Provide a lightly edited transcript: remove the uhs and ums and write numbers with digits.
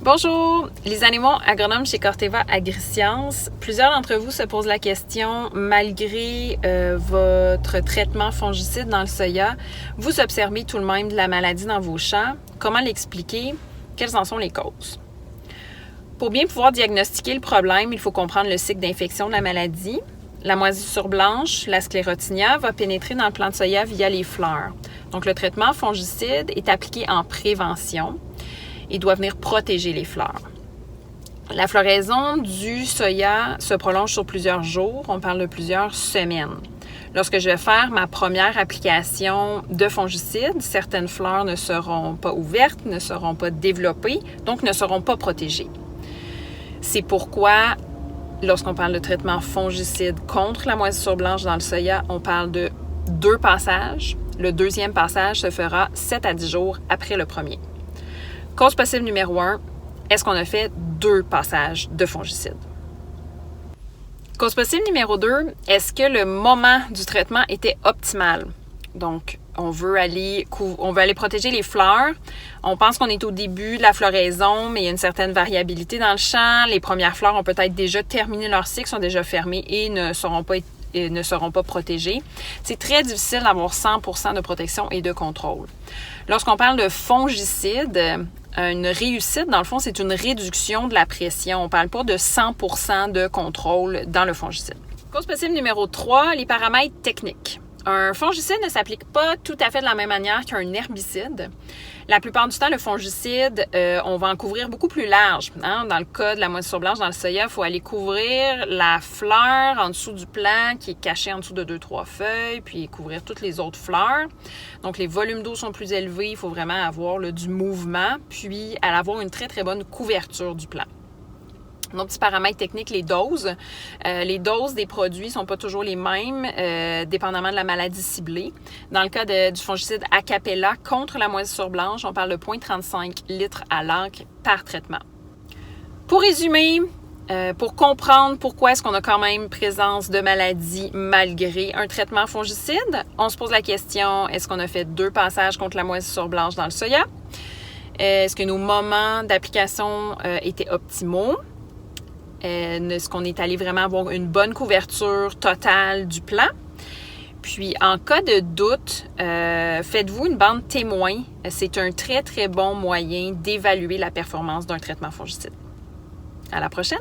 Bonjour, les animaux agronomes chez Corteva Agriscience. Plusieurs d'entre vous se posent la question, malgré votre traitement fongicide dans le soya, vous observez tout de même de la maladie dans vos champs. Comment l'expliquer? Quelles en sont les causes? Pour bien pouvoir diagnostiquer le problème, il faut comprendre le cycle d'infection de la maladie. La moisissure blanche, la sclérotinia, va pénétrer dans le plant de soya via les fleurs. Donc, le traitement fongicide est appliqué en prévention et doit venir protéger les fleurs. La floraison du soya se prolonge sur plusieurs jours, on parle de plusieurs semaines. Lorsque je vais faire ma première application de fongicide, certaines fleurs ne seront pas ouvertes, ne seront pas développées, donc ne seront pas protégées. C'est pourquoi, lorsqu'on parle de traitement fongicide contre la moisissure blanche dans le soya, on parle de 2 passages. Le deuxième passage se fera 7 à 10 jours après le premier. Cause possible numéro 1, est-ce qu'on a fait 2 passages de fongicide? Cause possible numéro 2, est-ce que le moment du traitement était optimal? Donc, on veut aller protéger les fleurs. On pense qu'on est au début de la floraison, mais il y a une certaine variabilité dans le champ. Les premières fleurs ont peut-être déjà terminé leur cycle, sont déjà fermées et ne seront pas protégées. C'est très difficile d'avoir 100% de protection et de contrôle. Lorsqu'on parle de fongicide, une réussite, dans le fond, c'est une réduction de la pression. On ne parle pas de 100% de contrôle dans le fongicide. Cause possible numéro 3, les paramètres techniques. Un fongicide ne s'applique pas tout à fait de la même manière qu'un herbicide. La plupart du temps, le fongicide, on va en couvrir beaucoup plus large. Dans le cas de la moisissure blanche dans le soya, il faut aller couvrir la fleur en dessous du plant qui est caché en dessous de 2-3 feuilles, puis couvrir toutes les autres fleurs. Donc, les volumes d'eau sont plus élevés. Il faut vraiment avoir du mouvement, puis avoir une très, très bonne couverture du plant. Nos petits paramètres techniques, les doses. Les doses des produits ne sont pas toujours les mêmes, dépendamment de la maladie ciblée. Dans le cas du fongicide Acapella contre la moisissure blanche, on parle de 0,35 litres à l'acre par traitement. Pour résumer, pour comprendre pourquoi est-ce qu'on a quand même présence de maladie malgré un traitement fongicide, on se pose la question, est-ce qu'on a fait 2 passages contre la moisissure blanche dans le soya? Est-ce que nos moments d'application étaient optimaux? Est-ce qu'on est allé vraiment avoir une bonne couverture totale du plant? Puis, en cas de doute, faites-vous une bande témoin. C'est un très, très bon moyen d'évaluer la performance d'un traitement fongicide. À la prochaine!